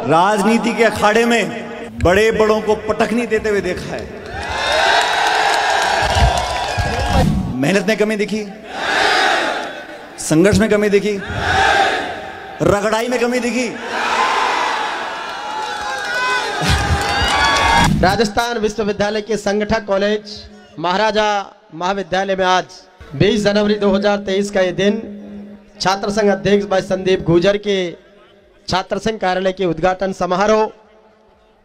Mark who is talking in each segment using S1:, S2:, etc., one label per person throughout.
S1: राजनीति के अखाड़े में बड़े बड़ों को पटखनी देते हुए देखा है। मेहनत में कमी दिखी, संघर्ष में कमी दिखी, रगड़ाई में कमी दिखी।
S2: राजस्थान विश्वविद्यालय के संगठक कॉलेज महाराजा महाविद्यालय में आज 20 जनवरी 2023 का ये दिन छात्र संघ अध्यक्ष भाई संदीप गुर्जर के छात्र संघ कार्यालय के उद्घाटन समारोह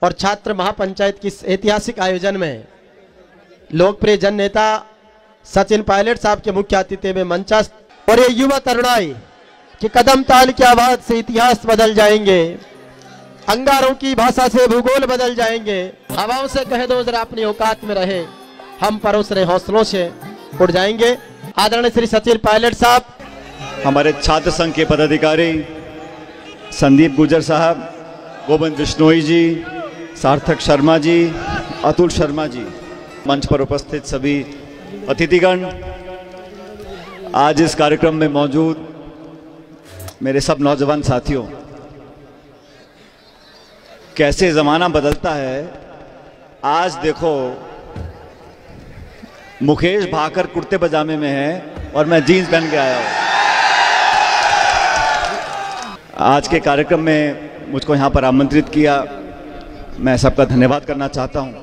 S2: और छात्र महापंचायत की ऐतिहासिक आयोजन में लोकप्रिय जन नेता सचिन पायलट साहब के मुख्य आतिथ्य में मंचस्थ और ये युवा तरुणाई कि कदम ताल की आवाज से इतिहास बदल जाएंगे, अंगारों की भाषा से भूगोल बदल जाएंगे। हवाओं से कह दो जरा अपनी औकात में रहे, हम परोसरे हौसलों से उड़ जाएंगे। आदरणीय श्री सचिन पायलट साहब,
S1: हमारे छात्र संघ के पदाधिकारी संदीप गुर्जर साहब, गोविंद बिश्नोई जी, सार्थक शर्मा जी, अतुल शर्मा जी, मंच पर उपस्थित सभी अतिथिगण, आज इस कार्यक्रम में मौजूद मेरे सब नौजवान साथियों, कैसे ज़माना बदलता है। आज देखो मुकेश भाकर कुर्ते पजामे में है और मैं जीन्स पहन के आया हूँ। आज के कार्यक्रम में मुझको यहाँ पर आमंत्रित किया, मैं सबका धन्यवाद करना चाहता हूँ।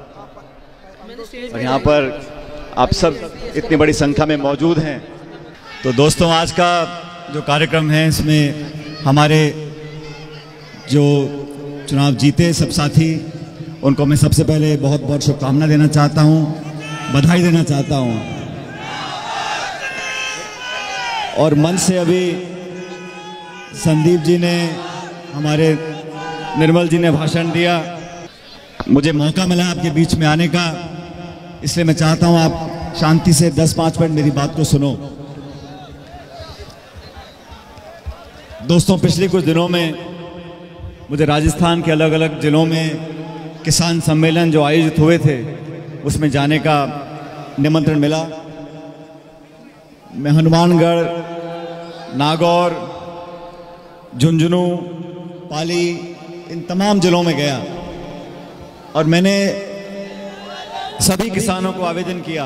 S1: और यहाँ पर आप सब इतनी बड़ी संख्या में मौजूद हैं। तो दोस्तों, आज का जो कार्यक्रम है इसमें हमारे जो चुनाव जीते सब साथी, उनको मैं सबसे पहले बहुत बहुत शुभकामना देना चाहता हूँ, बधाई देना चाहता हूँ। और मंच से अभी संदीप जी ने, हमारे निर्मल जी ने भाषण दिया, मुझे मौका मिला आपके बीच में आने का, इसलिए मैं चाहता हूँ आप शांति से 10-5 मिनट मेरी बात को सुनो। दोस्तों, पिछले कुछ दिनों में मुझे राजस्थान के अलग अलग जिलों में किसान सम्मेलन जो आयोजित हुए थे उसमें जाने का निमंत्रण मिला। मैं हनुमानगढ़, नागौर, झुंझुनू, पाली, इन तमाम जिलों में गया और मैंने सभी किसानों को आवेदन किया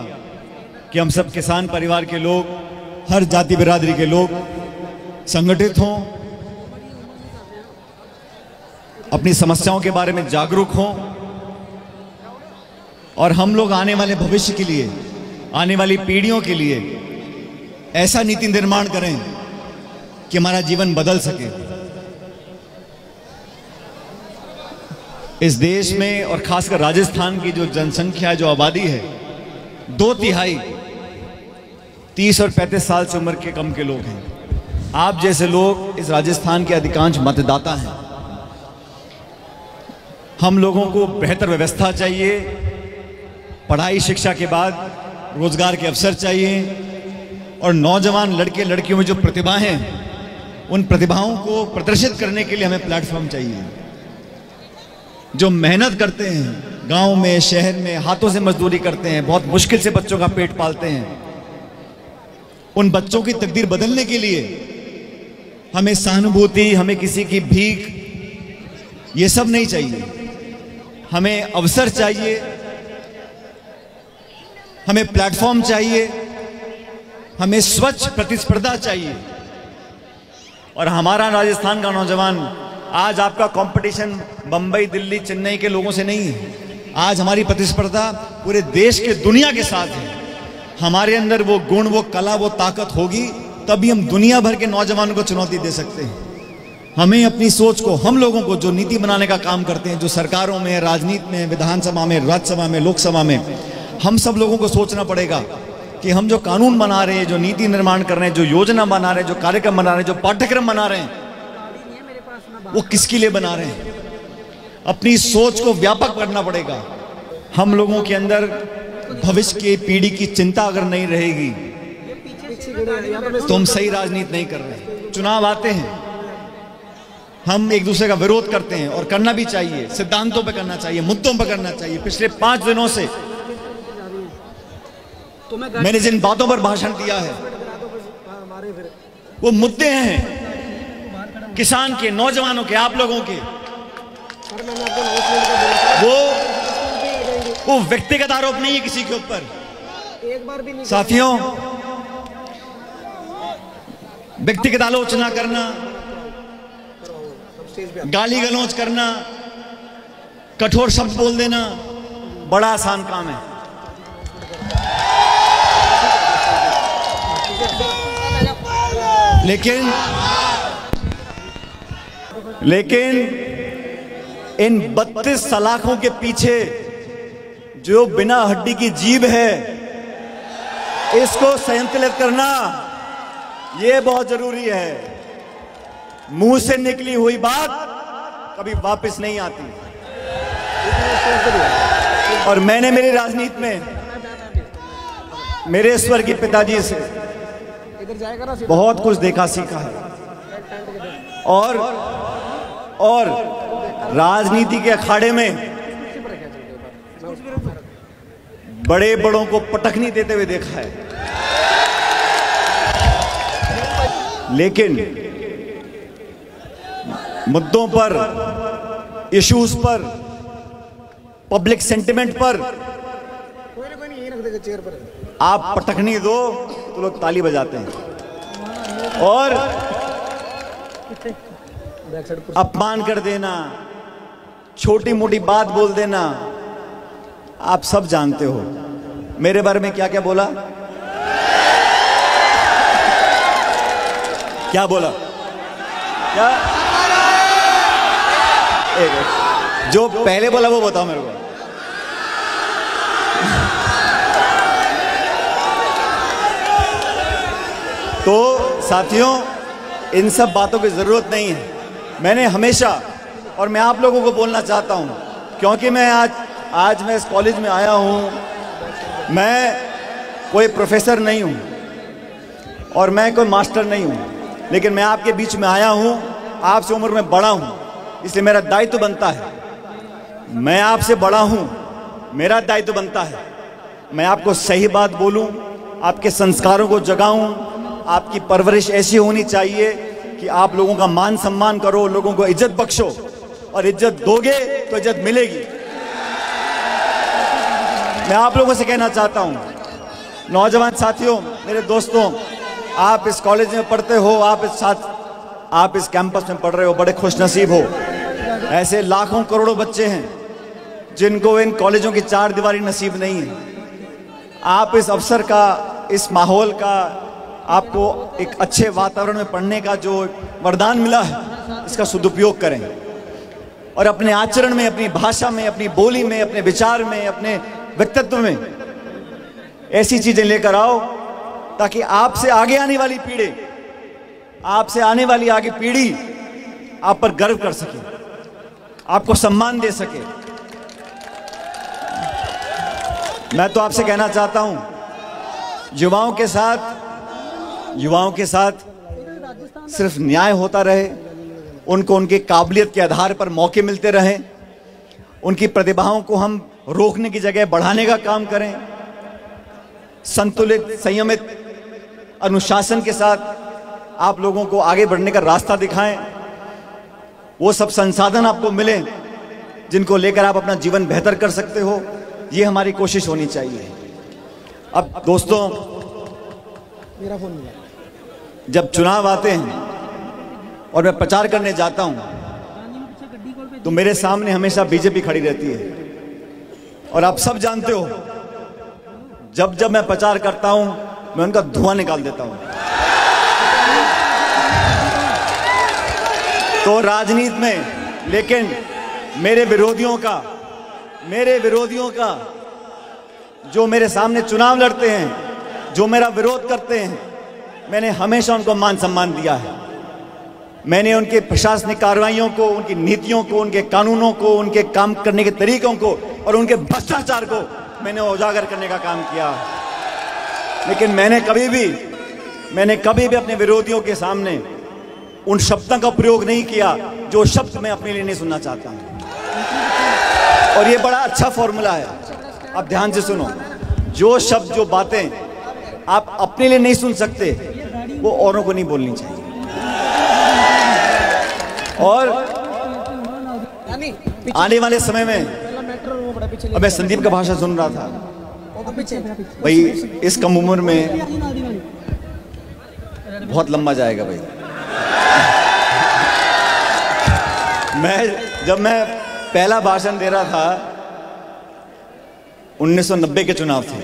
S1: कि हम सब किसान परिवार के लोग, हर जाति बिरादरी के लोग संगठित हों, अपनी समस्याओं के बारे में जागरूक हों और हम लोग आने वाले भविष्य के लिए, आने वाली पीढ़ियों के लिए ऐसा नीति निर्माण करें कि हमारा जीवन बदल सके। इस देश में और खासकर राजस्थान की जो जनसंख्या, जो आबादी है, 2/3 30 और 35 साल से उम्र के कम के लोग हैं। आप जैसे लोग इस राजस्थान के अधिकांश मतदाता हैं। हम लोगों को बेहतर व्यवस्था चाहिए, पढ़ाई शिक्षा के बाद रोजगार के अवसर चाहिए और नौजवान लड़के लड़कियों में जो प्रतिभा हैं, उन प्रतिभाओं को प्रदर्शित करने के लिए हमें प्लेटफॉर्म चाहिए। जो मेहनत करते हैं, गांव में, शहर में हाथों से मजदूरी करते हैं, बहुत मुश्किल से बच्चों का पेट पालते हैं, उन बच्चों की तकदीर बदलने के लिए हमें सहानुभूति, हमें किसी की भीख, ये सब नहीं चाहिए। हमें अवसर चाहिए, हमें प्लेटफॉर्म चाहिए, हमें स्वच्छ प्रतिस्पर्धा चाहिए। और हमारा राजस्थान का नौजवान, आज आपका कंपटीशन बंबई, दिल्ली, चेन्नई के लोगों से नहीं है। आज हमारी प्रतिस्पर्धा पूरे देश के, दुनिया के साथ है। हमारे अंदर वो गुण, वो कला, वो ताकत होगी तभी हम दुनिया भर के नौजवानों को चुनौती दे सकते हैं। हमें अपनी सोच को, हम लोगों को जो नीति बनाने का काम करते हैं, जो सरकारों में, राजनीति में, विधानसभा में, राज्यसभा में, लोकसभा में, हम सब लोगों को सोचना पड़ेगा कि हम जो कानून बना रहे हैं, जो नीति निर्माण कर रहे हैं, जो योजना बना रहे हैं, जो कार्यक्रम बना रहे हैं, जो पाठ्यक्रम बना रहे हैं, वो किसके लिए बना रहे हैं। अपनी सोच को व्यापक करना पड़ेगा। हम लोगों के अंदर भविष्य की पीढ़ी की चिंता अगर नहीं रहेगी तो हम सही राजनीति नहीं कर रहे। चुनाव आते हैं, हम एक दूसरे का विरोध करते हैं और करना भी चाहिए, सिद्धांतों पे करना चाहिए, मुद्दों पे करना चाहिए। पिछले 5 दिनों से मैंने जिन बातों पर भाषण दिया है वो मुद्दे हैं किसान के, नौजवानों के, आप लोगों के। वो व्यक्तिगत आरोप नहीं है किसी के ऊपर।
S3: एक बार भी नहीं
S1: साथियों, व्यक्तिगत आलोचना करना, गाली गलौज करना, कठोर शब्द बोल देना बड़ा आसान काम है। लेकिन इन 32 सलाखों के पीछे जो बिना हड्डी की जीभ है, इसको संतुलित करना ये बहुत जरूरी है। मुंह से निकली हुई बात कभी वापस नहीं आती। और मैंने मेरी राजनीति में मेरे स्वर्गीय पिताजी से बहुत कुछ देखा सीखा है। और राजनीति के अखाड़े में बड़े बड़ों को पटखनी देते हुए देखा है। लेकिन मुद्दों पर, इश्यूज पर, पब्लिक सेंटिमेंट पर आप पटखनी दो तो लोग ताली बजाते हैं, और अपमान कर देना, छोटी मोटी बात बोल देना, आप सब जानते हो मेरे बारे में क्या क्या बोला। क्या बोला? क्या जो पहले बोला वो बताओ मेरे को। तो साथियों, इन सब बातों की जरूरत नहीं है। मैंने हमेशा, और मैं आप लोगों को बोलना चाहता हूं, क्योंकि मैं आज मैं इस कॉलेज में आया हूं। मैं कोई प्रोफेसर नहीं हूं और मैं कोई मास्टर नहीं हूं, लेकिन मैं आपके बीच में आया हूं, आपसे उम्र में बड़ा हूं, इसलिए मेरा दायित्व बनता है। मैं आपसे बड़ा हूं, मेरा दायित्व बनता है मैं आपको सही बात बोलूं, आपके संस्कारों को जगाऊं। आपकी परवरिश ऐसी होनी चाहिए कि आप लोगों का मान सम्मान करो, लोगों को इज्जत बख्शो, और इज्जत दोगे तो इज्जत मिलेगी। मैं आप लोगों से कहना चाहता हूं, नौजवान साथियों, मेरे दोस्तों, आप इस कॉलेज में पढ़ते हो, आप इस कैंपस में पढ़ रहे हो, बड़े खुशनसीब हो। ऐसे लाखों करोड़ों बच्चे हैं जिनको इन कॉलेजों की चार दीवारी नसीब नहीं है। आप इस अवसर का, इस माहौल का, आपको एक अच्छे वातावरण में पढ़ने का जो वरदान मिला है, इसका सदुपयोग करें और अपने आचरण में, अपनी भाषा में, अपनी बोली में, अपने विचार में, अपने व्यक्तित्व में ऐसी चीजें लेकर आओ ताकि आपसे आगे आने वाली पीढ़ी, आपसे आने वाली आगे पीढ़ी आप पर गर्व कर सके, आपको सम्मान दे सके। मैं तो आपसे कहना चाहता हूं, युवाओं के साथ सिर्फ न्याय होता रहे, उनको उनके काबिलियत के आधार पर मौके मिलते रहें, उनकी प्रतिभाओं को हम रोकने की जगह बढ़ाने का काम करें। संतुलित, संयमित, अनुशासन के साथ आप लोगों को आगे बढ़ने का रास्ता दिखाएं। वो सब संसाधन आपको मिले जिनको लेकर आप अपना जीवन बेहतर कर सकते हो, ये हमारी कोशिश होनी चाहिए। अब दोस्तों,
S3: मेरा फोन मिला।
S1: जब चुनाव आते हैं और मैं प्रचार करने जाता हूं तो मेरे सामने हमेशा बीजेपी खड़ी रहती है, और आप सब जानते हो जब जब मैं प्रचार करता हूं मैं उनका धुआं निकाल देता हूं। तो राजनीति में, लेकिन मेरे विरोधियों का जो मेरे सामने चुनाव लड़ते हैं, जो मेरा विरोध करते हैं, मैंने हमेशा उनको मान सम्मान दिया है। मैंने उनके प्रशासनिक कार्रवाइयों को, उनकी नीतियों को, उनके कानूनों को, उनके काम करने के तरीकों को और उनके भ्रष्टाचार को मैंने उजागर करने का काम किया। लेकिन मैंने कभी भी अपने विरोधियों के सामने उन शब्दों का प्रयोग नहीं किया जो शब्द मैं अपने लिए नहीं सुनना चाहता हूं। और ये बड़ा अच्छा फॉर्मूला है, आप ध्यान से सुनो। जो शब्द, जो बातें आप अपने लिए नहीं सुन सकते, वो औरों को नहीं बोलनी चाहिए। और
S3: अभी
S1: आने वाले समय में
S3: पहला मेट्रो वो बड़ा पीछे
S1: अब मैं संदीप का भाषण सुन रहा था
S3: अब पीछे
S1: भाई, इस कम उम्र में बहुत लंबा जाएगा भाई। जब मैं पहला भाषण दे रहा था 1990 के चुनाव थे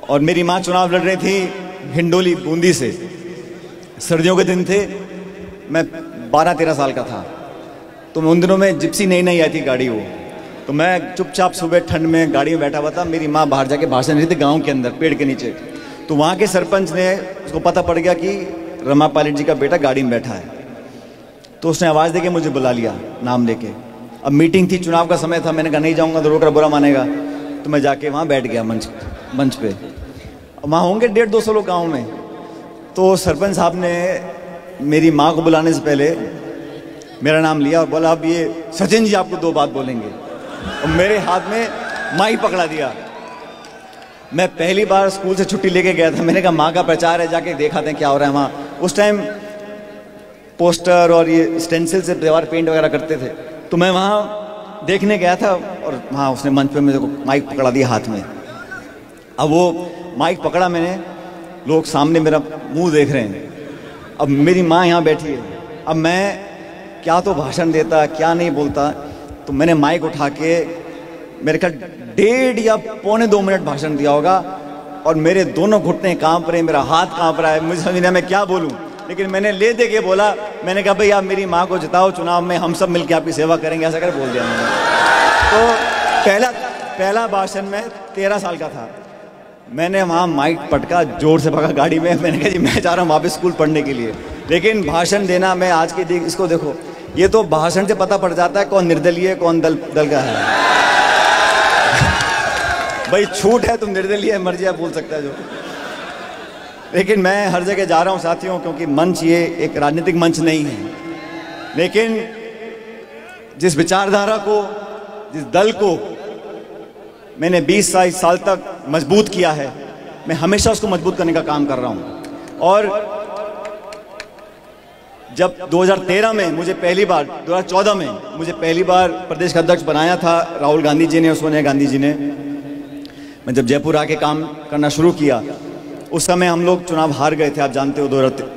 S1: और मेरी माँ चुनाव लड़ रही थी हिंडोली बूंदी से। सर्दियों के दिन थे, मैं 12-13 साल का था। तो उन दिनों में जिप्सी नई नई आई थी गाड़ी वो, तो मैं चुपचाप सुबह ठंड में गाड़ी में बैठा हुआ था। मेरी माँ बाहर जाके भाषण दे रही थी गांव के अंदर पेड़ के नीचे। तो वहाँ के सरपंच ने, उसको पता पड़ गया कि रमा पायलट जी का बेटा गाड़ी में बैठा है, तो उसने आवाज़ देके मुझे बुला लिया नाम लेके। अब मीटिंग थी, चुनाव का समय था, मैंने कहा नहीं जाऊँगा तो रोकर बुरा मानेगा। तो मैं जाके वहाँ बैठ गया मंच पे। वहाँ होंगे 150-200 लोग गाँव में। तो सरपंच साहब ने मेरी माँ को बुलाने से पहले मेरा नाम लिया और बोला अब ये सचिन जी आपको 2 बात बोलेंगे, और मेरे हाथ में माइक पकड़ा दिया। मैं पहली बार स्कूल से छुट्टी लेके गया था, मैंने कहा माँ का प्रचार है, जाके दिखाते हैं क्या हो रहा है वहाँ। उस टाइम पोस्टर और ये स्टेंसिल से दीवार पेंट वगैरह करते थे, तो मैं वहाँ देखने गया था और वहाँ उसने मंच पे मेरे को माइक पकड़ा दिया हाथ में। अब वो माइक पकड़ा मैंने, लोग सामने मेरा मुंह देख रहे हैं। अब मेरी माँ यहाँ बैठी है, अब मैं क्या तो भाषण देता क्या नहीं बोलता। तो मैंने माइक उठा के मेरे ख्याल 1.5 या 1.25 मिनट भाषण दिया होगा और मेरे दोनों घुटने कांप रहे हैं, मेरा हाथ कांप रहा है, मुझे समझ नहीं मैं क्या बोलूं। लेकिन मैंने ले दे के बोला, मैंने कहा भाई आप मेरी माँ को जिताओ चुनाव में, हम सब मिलकर आपकी सेवा करेंगे, ऐसा कर बोल दिया मैंने। तो पहला भाषण में 13 साल का था। मैंने वहाँ माइक पटका, जोर से भगा गाड़ी में। मैंने कहा जी मैं जा रहा हूँ वापस स्कूल पढ़ने के लिए। लेकिन भाषण देना, मैं आज के इसको देखो, ये तो भाषण से पता पड़ जाता है कौन निर्दलीय है कौन दल का है। भाई छूट है, तुम निर्दलीय मर्जी बोल सकता है जो। लेकिन मैं हर जगह जा रहा हूँ साथियों, क्योंकि मंच ये एक राजनीतिक मंच नहीं है, लेकिन जिस विचारधारा को, जिस दल को मैंने 20 साल तक मजबूत किया है, मैं हमेशा उसको मजबूत करने का काम कर रहा हूं। और जब 2013 में मुझे पहली बार, 2014 में मुझे पहली बार प्रदेश का अध्यक्ष बनाया था राहुल गांधी जी ने और सोनिया गांधी जी ने, मैं जब जयपुर आके काम करना शुरू किया, उस समय हम लोग चुनाव हार गए थे, आप जानते हो।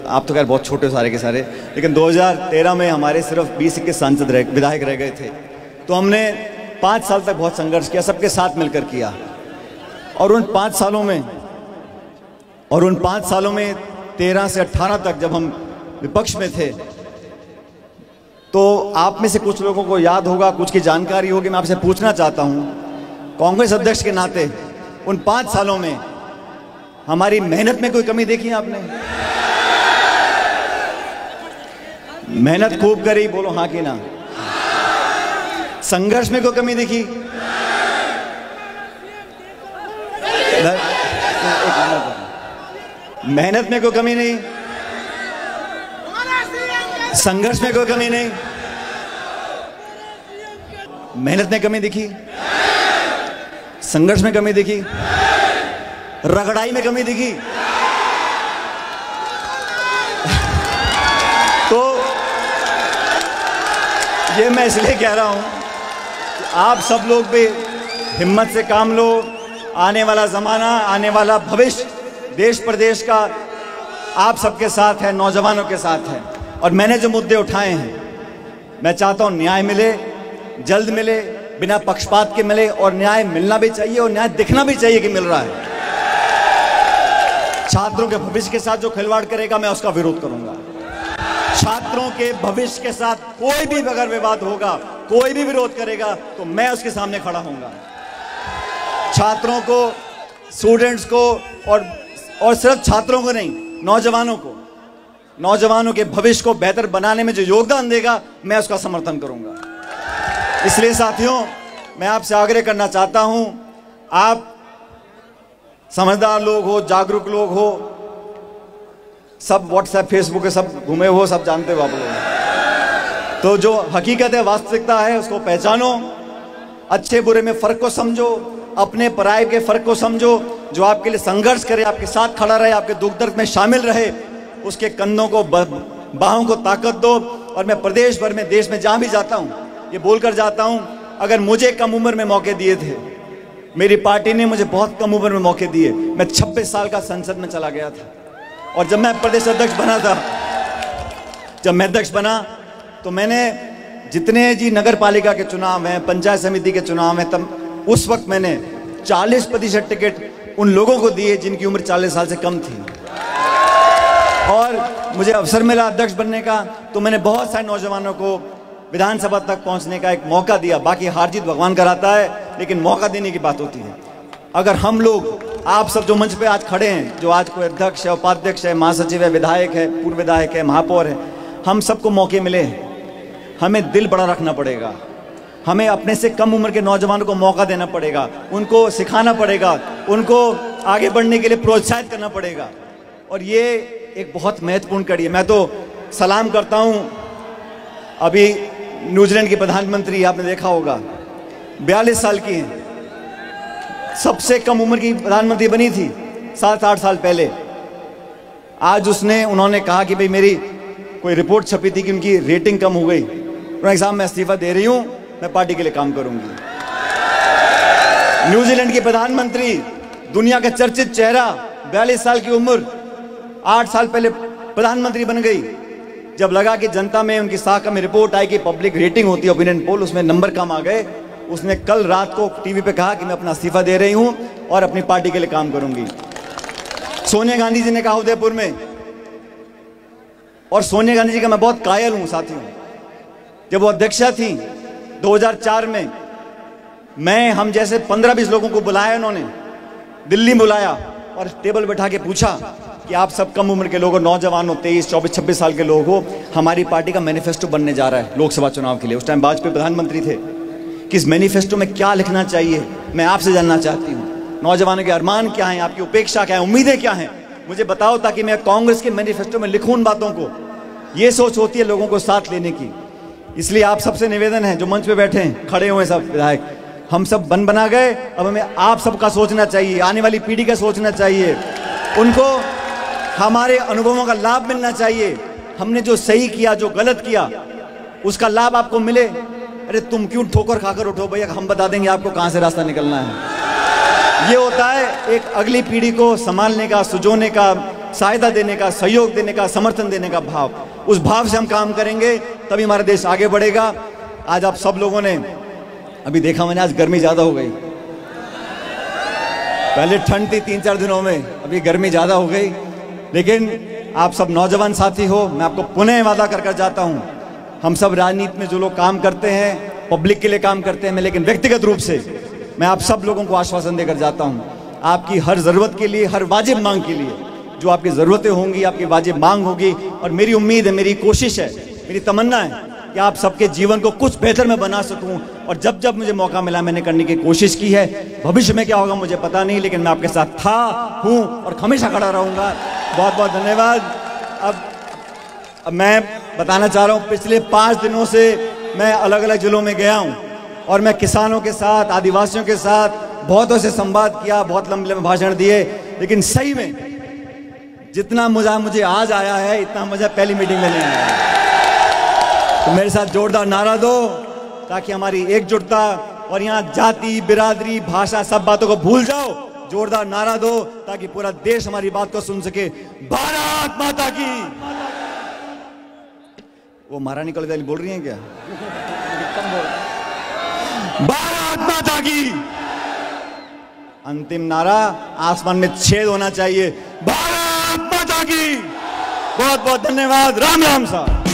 S1: आप तो खैर बहुत छोटे हो सारे के सारे, लेकिन 2013 में हमारे सिर्फ 20-21 सांसद विधायक रह गए थे। तो हमने 5 साल तक बहुत संघर्ष किया, सबके साथ मिलकर किया। और उन 5 सालों में 13 से 18 तक जब हम विपक्ष में थे, तो आप में से कुछ लोगों को याद होगा, कुछ की जानकारी होगी, मैं आपसे पूछना चाहता हूं, कांग्रेस अध्यक्ष के नाते उन 5 सालों में हमारी मेहनत में कोई कमी देखी आपने? मेहनत खूब करी, बोलो हाँ कि ना। संघर्ष में कोई कमी देखी? मेहनत में कोई कमी नहीं, संघर्ष में कोई कमी नहीं। मेहनत में कमी दिखी, संघर्ष में कमी दिखी, रगड़ाई में कमी दिखी। तो ये मैं इसलिए कह रहा हूं कि आप सब लोग भी हिम्मत से काम लो। आने वाला जमाना, आने वाला भविष्य देश प्रदेश का आप सबके साथ है, नौजवानों के साथ है। और मैंने जो मुद्दे उठाए हैं, मैं चाहता हूं न्याय मिले, जल्द मिले, बिना पक्षपात के मिले, और न्याय मिलना भी चाहिए और न्याय दिखना भी चाहिए कि मिल रहा है। छात्रों के भविष्य के साथ जो खिलवाड़ करेगा, मैं उसका विरोध करूंगा। छात्रों के भविष्य के साथ कोई भी अगर विवाद होगा, कोई भी विरोध करेगा, तो मैं उसके सामने खड़ा होऊंगा। छात्रों को, स्टूडेंट्स को, और सिर्फ छात्रों को नहीं, नौजवानों के भविष्य को बेहतर बनाने में जो योगदान देगा, मैं उसका समर्थन करूंगा। इसलिए साथियों, मैं आपसे आग्रह करना चाहता हूं, आप समझदार लोग हो, जागरूक लोग हो, सब व्हाट्सएप फेसबुक पे सब घूमे हो, सब जानते हो आप लोग। तो जो हकीकत है, वास्तविकता है, उसको पहचानो, अच्छे बुरे में फर्क को समझो, अपने पराये के फर्क को समझो। जो आपके लिए संघर्ष करे, आपके साथ खड़ा रहे, आपके दुख दर्द में शामिल रहे, उसके कंधों को, बाहों को ताकत दो। और मैं प्रदेश भर में, देश में जहां भी जाता हूं, ये बोलकर जाता हूं, अगर मुझे कम उम्र में मौके दिए थे, मेरी पार्टी ने मुझे बहुत कम उम्र में मौके दिए, मैं 26 साल का संसद में चला गया था। और जब मैं प्रदेश अध्यक्ष बना था, जब मैं अध्यक्ष बना तो मैंने जितने जी नगर पालिका के चुनाव हैं, पंचायत समिति के चुनाव हैं, तब उस वक्त मैंने 40% टिकट उन लोगों को दिए जिनकी उम्र 40 साल से कम थी। और मुझे अवसर मिला अध्यक्ष बनने का, तो मैंने बहुत सारे नौजवानों को विधानसभा तक पहुंचने का एक मौका दिया। बाकी हार जीत भगवान कराता है, लेकिन मौका देने की बात होती है। अगर हम लोग, आप सब जो मंच पे आज खड़े हैं, जो आज कोई अध्यक्ष है, उपाध्यक्ष है, महासचिव है, विधायक है, पूर्व विधायक है, महापौर है, हम सबको मौके मिले हैं। हमें दिल बड़ा रखना पड़ेगा, हमें अपने से कम उम्र के नौजवानों को मौका देना पड़ेगा, उनको सिखाना पड़ेगा, उनको आगे बढ़ने के लिए प्रोत्साहित करना पड़ेगा। और ये एक बहुत महत्वपूर्ण कड़ी है। मैं तो सलाम करता हूं, अभी न्यूजीलैंड की प्रधानमंत्री आपने देखा होगा, 42 साल की हैं, सबसे कम उम्र की प्रधानमंत्री बनी थी 7-8 साल पहले। आज उन्होंने कहा कि भाई मेरी कोई रिपोर्ट छपी थी कि उनकी रेटिंग कम हो गई, उन्होंने कहा मैं इस्तीफा दे रही हूं, मैं पार्टी के लिए काम करूंगी। न्यूजीलैंड की प्रधानमंत्री, दुनिया का चर्चित चेहरा, 42 साल की उम्र, 8 साल पहले प्रधानमंत्री बन गई। जब लगा कि जनता में उनकी साख में रिपोर्ट आई कि पब्लिक रेटिंग होती है, ओपिनियन पोल, उसमें नंबर कम आ गए, उसने कल रात को टीवी पे कहा कि मैं अपना इस्तीफा दे रही हूं और अपनी पार्टी के लिए काम करूंगी। सोनिया गांधी जी ने कहा उदयपुर में, और सोनिया गांधी जी का मैं बहुत कायल हूं साथियों, जब वो अध्यक्षा थी 2004 में, हम जैसे 15-20 लोगों को बुलाया, उन्होंने दिल्ली में बुलाया और टेबल बैठा के पूछा कि आप सब कम उम्र के लोग हो, नौजवान हो, 23, 24, 26 साल के लोग हो, हमारी पार्टी का मैनिफेस्टो बनने जा रहा है लोकसभा चुनाव के लिए। उस टाइम वाजपेयी प्रधानमंत्री थे कि इस मैनिफेस्टो में क्या लिखना चाहिए, मैं आपसे जानना चाहती हूँ। नौजवानों के अरमान क्या हैं, आपकी उपेक्षा क्या है, उम्मीदें क्या हैं, मुझे बताओ, ताकि मैं कांग्रेस के मैनिफेस्टो में लिखूं उन बातों को। ये सोच होती है लोगों को साथ लेने की। इसलिए आप सबसे निवेदन है, जो मंच पे बैठे हैं, खड़े हुए सब विधायक, हम सब बना गए, अब हमें आप सबका सोचना चाहिए, आने वाली पीढ़ी का सोचना चाहिए, उनको हमारे अनुभवों का लाभ मिलना चाहिए। हमने जो सही किया, जो गलत किया, उसका लाभ आपको मिले। अरे तुम क्यों ठोकर खाकर उठो भैया, हम बता देंगे आपको कहां से रास्ता निकलना है। ये होता है एक अगली पीढ़ी को संभालने का, सुजोने का, सहायता देने का, सहयोग देने का, समर्थन देने का भाव। उस भाव से हम काम करेंगे, तभी हमारा देश आगे बढ़ेगा। आज आप सब लोगों ने अभी देखा, मैंने आज गर्मी ज्यादा हो गई, पहले ठंड थी 3-4 दिनों में, अभी गर्मी ज्यादा हो गई। लेकिन आप सब नौजवान साथी हो, मैं आपको पुनः वादा कर जाता हूं, हम सब राजनीति में जो लोग काम करते हैं, पब्लिक के लिए काम करते हैं, मैं लेकिन व्यक्तिगत रूप से मैं आप सब लोगों को आश्वासन देकर जाता हूं, आपकी हर जरूरत के लिए, हर वाजिब मांग के लिए, जो आपकी जरूरतें होंगी, आपकी वाजिब मांग होगी। और मेरी उम्मीद है, मेरी कोशिश है, मेरी तमन्ना है कि आप सबके जीवन को कुछ बेहतर मैं बना सकूं। और जब जब मुझे मौका मिला, मैंने करने की कोशिश की है। भविष्य में क्या होगा मुझे पता नहीं, लेकिन मैं आपके साथ था, हूं और हमेशा खड़ा रहूंगा। बहुत बहुत धन्यवाद। अब मैं बताना चाह रहा हूं, पिछले 5 दिनों से मैं अलग अलग जिलों में गया हूं और मैं किसानों के साथ, आदिवासियों के साथ बहुतों से संवाद किया, बहुत लंबे लंबे भाषण दिए, लेकिन सही में जितना मुझे आज आया है, इतना मजा पहली मीटिंग में नहीं आया। तो मेरे साथ जोरदार नारा दो, ताकि हमारी एकजुटता, और यहाँ जाति, बिरादरी, भाषा, सब बातों को भूल जाओ। जोरदार नारा दो, ताकि पूरा देश हमारी बात को सुन सके। भारत माता की। वो महारानी कलवेल बोल रही हैं क्या? भारत माता की। अंतिम नारा आसमान में छेद होना चाहिए, भारत माता की। बहुत बहुत धन्यवाद। राम राम साहब।